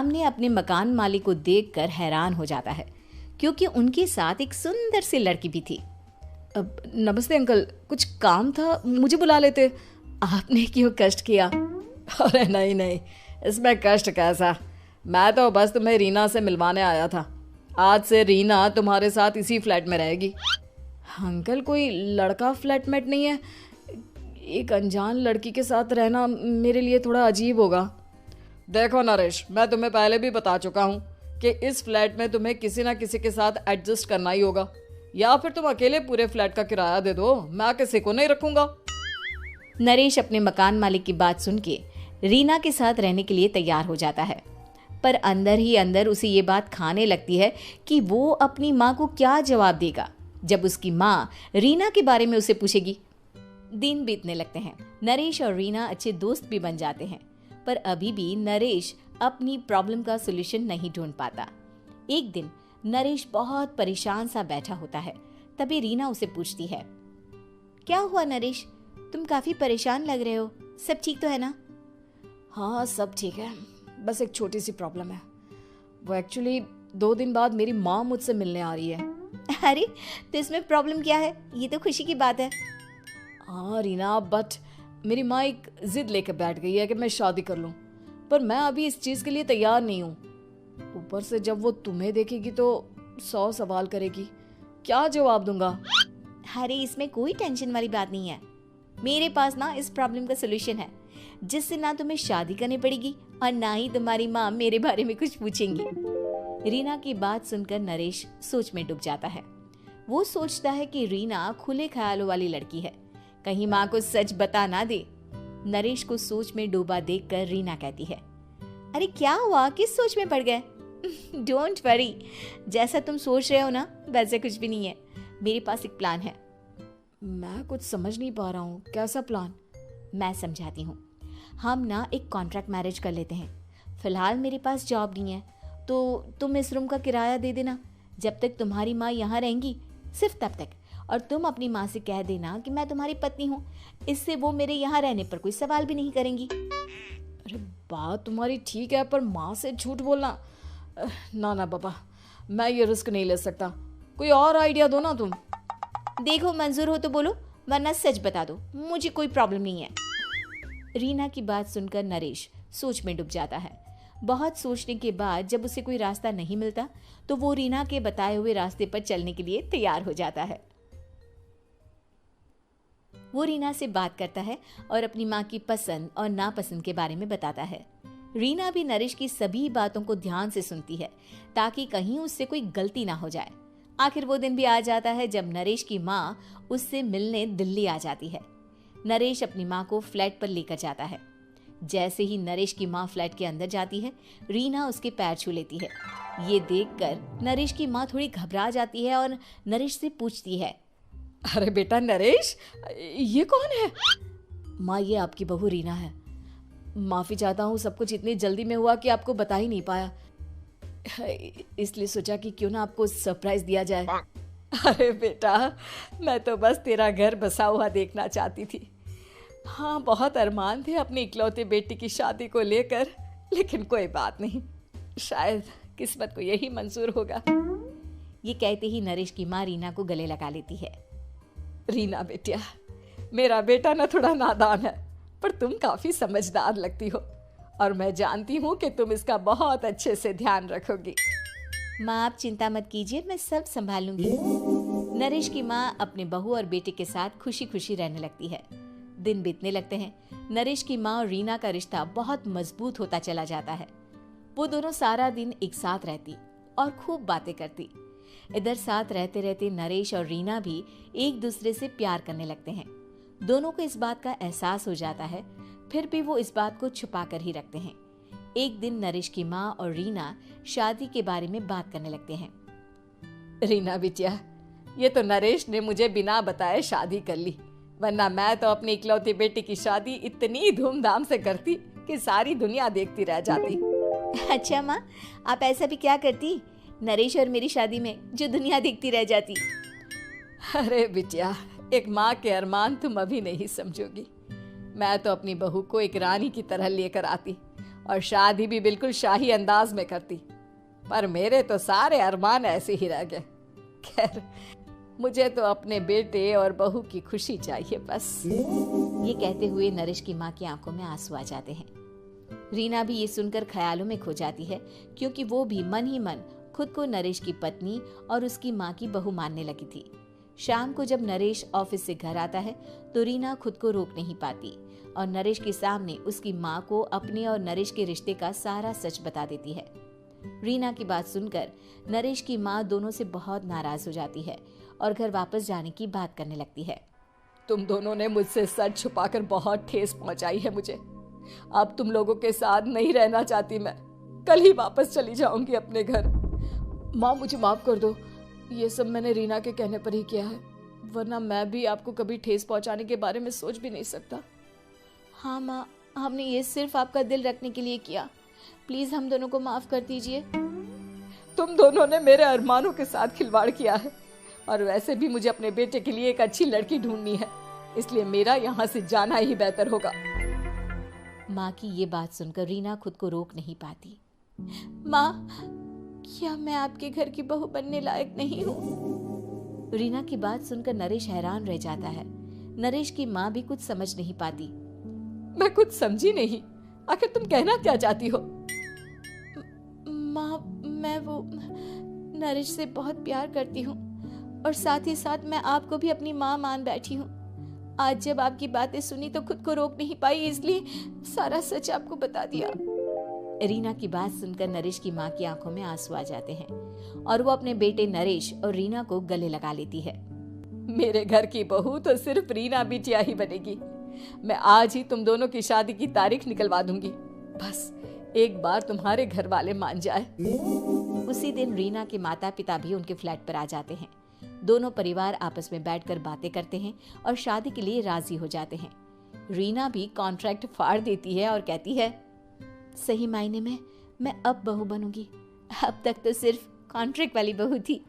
सामने अपने मकान मालिक को देखकर हैरान हो जाता है, क्योंकि उनके साथ एक सुंदर सी लड़की भी थी। अब नमस्ते अंकल, कुछ काम था, मुझे बुला लेते। आपने क्यों कष्ट किया? अरे नहीं नहीं, इसमें कष्ट कैसा, मैं तो बस तुम्हें रीना से मिलवाने आया था। आज से रीना तुम्हारे साथ इसी फ्लैट में रहेगी। अंकल, कोई लड़का फ्लैटमेट नहीं है? एक अनजान लड़की के साथ रहना मेरे लिए थोड़ा अजीब होगा। देखो नरेश, मैं तुम्हें पहले भी बता चुका हूँ कि इस फ्लैट में तुम्हें किसी ना किसी के साथ एडजस्ट करना ही होगा, या फिर तुम अकेले पूरे फ्लैट का किराया दे दो, मैं किसी को नहीं रखूंगा। नरेश अपने मकान मालिक की बात सुन के रीना के साथ रहने के लिए तैयार हो जाता है, पर अंदर ही अंदर उसे ये बात खाने लगती है कि वो अपनी माँ को क्या जवाब देगा जब उसकी माँ रीना के बारे में उसे पूछेगी। दिन बीतने लगते हैं। नरेश और रीना अच्छे दोस्त भी बन जाते हैं, पर अभी भी नरेश अपनी प्रॉब्लम का सॉल्यूशन नहीं ढूंढ पाता। एक दिन नरेश बहुत परेशान सा बैठा होता है। तभी रीना उसे पूछती है, क्या हुआ नरेश, तुम काफी परेशान लग रहे हो, सब ठीक तो है ना? हाँ सब ठीक है, बस एक छोटी सी प्रॉब्लम है। वो एक्चुअली 2 दिन बाद मेरी माँ मुझसे मिलने आ रही है। अरे तो इसमें प्रॉब्लम क्या है, ये तो खुशी की बात है। हाँ रीना, बट मेरी माँ एक जिद लेकर बैठ गई है कि मैं शादी कर लूँ, पर मैं अभी इस चीज़ के लिए तैयार नहीं हूँ। ऊपर से जब वो तुम्हें देखेगी तो 100 सवाल करेगी, क्या जवाब दूंगा? अरे इसमें कोई टेंशन वाली बात नहीं है, मेरे पास ना इस प्रॉब्लम का सलूशन है, जिससे ना तुम्हें शादी करनी पड़ेगी और ना ही तुम्हारी माँ मेरे बारे में कुछ पूछेंगी। रीना की बात सुनकर नरेश सोच में डूब जाता है। वो सोचता है कि रीना खुले ख्यालों वाली लड़की है, कहीं माँ को सच बता ना दे। नरेश को सोच में डूबा देखकर रीना कहती है, अरे क्या हुआ, किस सोच में पड़ गए? डोंट वरी, जैसा तुम सोच रहे हो ना वैसे कुछ भी नहीं है, मेरे पास एक प्लान है। मैं कुछ समझ नहीं पा रहा हूँ, कैसा प्लान? मैं समझाती हूँ। हम ना एक कॉन्ट्रैक्ट मैरिज कर लेते हैं। फिलहाल मेरे पास जॉब नहीं है, तो तुम इस रूम का किराया दे देना जब तक तुम्हारी माँ यहाँ रहेंगी, सिर्फ तब तक। और तुम अपनी माँ से कह देना कि मैं तुम्हारी पत्नी हूँ, इससे वो मेरे यहाँ रहने पर कोई सवाल भी नहीं करेंगी। अरे बात तुम्हारी ठीक है, पर माँ से झूठ बोलना, ना ना बाबा, मैं ये रिस्क नहीं ले सकता। कोई और आइडिया दो ना तुम। देखो मंजूर हो तो बोलो, वरना सच बता दो, मुझे कोई प्रॉब्लम नहीं है। रीना की बात सुनकर नरेश सोच में डूब जाता है। बहुत सोचने के बाद जब उसे कोई रास्ता नहीं मिलता तो वो रीना के बताए हुए रास्ते पर चलने के लिए तैयार हो जाता है। वो रीना से बात करता है और अपनी माँ की पसंद और नापसंद के बारे में बताता है। रीना भी नरेश की सभी बातों को ध्यान से सुनती है ताकि कहीं उससे कोई गलती ना हो जाए। आखिर वो दिन भी आ जाता है जब नरेश की माँ उससे मिलने दिल्ली आ जाती है। नरेश अपनी माँ को फ्लैट पर लेकर जाता है। जैसे ही नरेश की माँ फ्लैट के अंदर जाती है, रीना उसके पैर छू लेती है। ये देखकर नरेश की माँ थोड़ी घबरा जाती है और नरेश से पूछती है, अरे बेटा नरेश, ये कौन है? माँ, ये आपकी बहू रीना है। माफ़ी चाहता हूँ, सब कुछ इतनी जल्दी में हुआ कि आपको बता ही नहीं पाया, इसलिए सोचा कि क्यों ना आपको सरप्राइज दिया जाए। अरे बेटा, मैं तो बस तेरा घर बसा हुआ देखना चाहती थी। हाँ, बहुत अरमान थे अपनी इकलौते बेटी की शादी को लेकर, लेकिन कोई बात नहीं, शायद किस्मत को यही मंजूर होगा। ये कहते ही नरेश की माँ रीना को गले लगा लेती है। रीना बेटिया, मेरा बेटा ना थोड़ा नादान है, पर तुम काफी समझदार लगती हो और मैं जानती हूँ कि तुम इसका बहुत अच्छे से ध्यान रखोगी। माँ आप चिंता मत कीजिए, मैं सब संभाल लूंगी। नरेश की माँ अपने बहू और बेटे के साथ खुशी खुशी रहने लगती है। दिन बीतने लगते हैं। नरेश की माँ और रीना का रिश्ता बहुत मजबूत होता चला जाता है। वो दोनों सारा दिन एक साथ रहती और खूब बातें करती। इधर साथ रहते रहते नरेश और रीना भी एक दूसरे से प्यार करने लगते हैं। दोनों को इस बात का एहसास हो जाता है, फिर भी वो इस बात को छुपा कर ही रखते हैं। एक दिन नरेश की माँ और रीना शादी के बारे में बात करने लगते हैं। रीना बिटिया, ये तो नरेश ने मुझे बिना बताए शादी कर ली, वरना मैं तो अपनी इकलौती बेटी की शादी इतनी धूमधाम से करती कि सारी दुनिया देखती रह जाती। अच्छा माँ, आप ऐसा भी क्या करती नरेश और मेरी शादी में जो दुनिया देखती रह जाती? अरे बिटिया, एक माँ के अरमान तुम अभी नहीं समझोगी। मैं तो अपनी बहू को एक रानी की तरह लेकर आती और शादी भी बिल्कुल शाही अंदाज में करती, पर मेरे तो सारे अरमान ऐसे ही रह गए। खैर, मुझे तो अपने बेटे और बहू की खुशी चाहिए बस। ये कहते हुए नरेश की माँ की आंखों में आंसू आ जाते हैं। रीना भी ये सुनकर ख्यालों में खो जाती है, क्योंकि वो भी मन ही मन खुद को नरेश की पत्नी और उसकी माँ की बहू मानने लगी थी। शाम को जब नरेश ऑफिस से घर आता है तो रीना खुद को रोक नहीं पाती और नरेश के सामने उसकी माँ को अपने और नरेश के रिश्ते का सारा सच बता देती है। रीना की बात सुनकर नरेश की माँ दोनों से बहुत नाराज हो जाती है और घर वापस जाने की बात करने लगती है। तुम दोनों ने मुझसे सच छुपाकर बहुत ठेस पहुंचाई है मुझे। अब तुम लोगों के साथ नहीं रहना चाहती मैं। कल ही वापस चली जाऊंगी अपने घर। माँ, मुझे माफ कर दो। ये सब मैंने रीना के कहने पर ही किया है, वरना मैं भी आपको कभी ठेस पहुंचाने के बारे में सोच भी नहीं सकता। हाँ माँ, हमने ये सिर्फ आपका दिल रखने के लिए किया। प्लीज हम दोनों को माफ कर दीजिए। तुम दोनों ने मेरे अरमानों के साथ खिलवाड़ किया है, और वैसे भी मुझे अपने बेटे के लिए एक अच्छी लड़की ढूंढनी है, इसलिए मेरा यहाँ से जाना ही बेहतर होगा। माँ की ये बात सुनकर रीना खुद को रोक नहीं पाती। माँ, क्या मैं आपके घर की बहू बनने लायक नहीं हूँ? रीना की बात सुनकर नरेश हैरान रह जाता है। नरेश की माँ भी कुछ समझ नहीं पाती। मैं कुछ समझी नहीं, आखिर तुम कहना क्या चाहती हो? माँ, मैं वो नरेश से बहुत प्यार करती हूँ और साथ ही साथ मैं आपको भी अपनी माँ मान बैठी हूँ। आज जब आपकी बातें सुनी तो खुद को रोक नहीं पाई, इसलिए सारा सच आपको बता दिया। रीना की बात सुनकर नरेश की माँ की आंखों में आंसू आ जाते हैं और वो अपने बेटे नरेश और रीना को गले लगा लेती है। मेरे घर की बहू तो सिर्फ रीना बिटिया ही बनेगी। मैं आज ही तुम दोनों की शादी की तारीख निकलवा दूंगी, बस एक बार तुम्हारे घर वाले मान जाए। उसी दिन रीना के माता पिता भी उनके फ्लैट पर आ जाते हैं। दोनों परिवार आपस में बैठकर बातें करते हैं और शादी के लिए राजी हो जाते हैं। रीना भी कॉन्ट्रैक्ट फाड़ देती है और कहती है, सही मायने में मैं अब बहू बनूंगी। अब तक तो सिर्फ कॉन्ट्रैक्ट वाली बहू थी।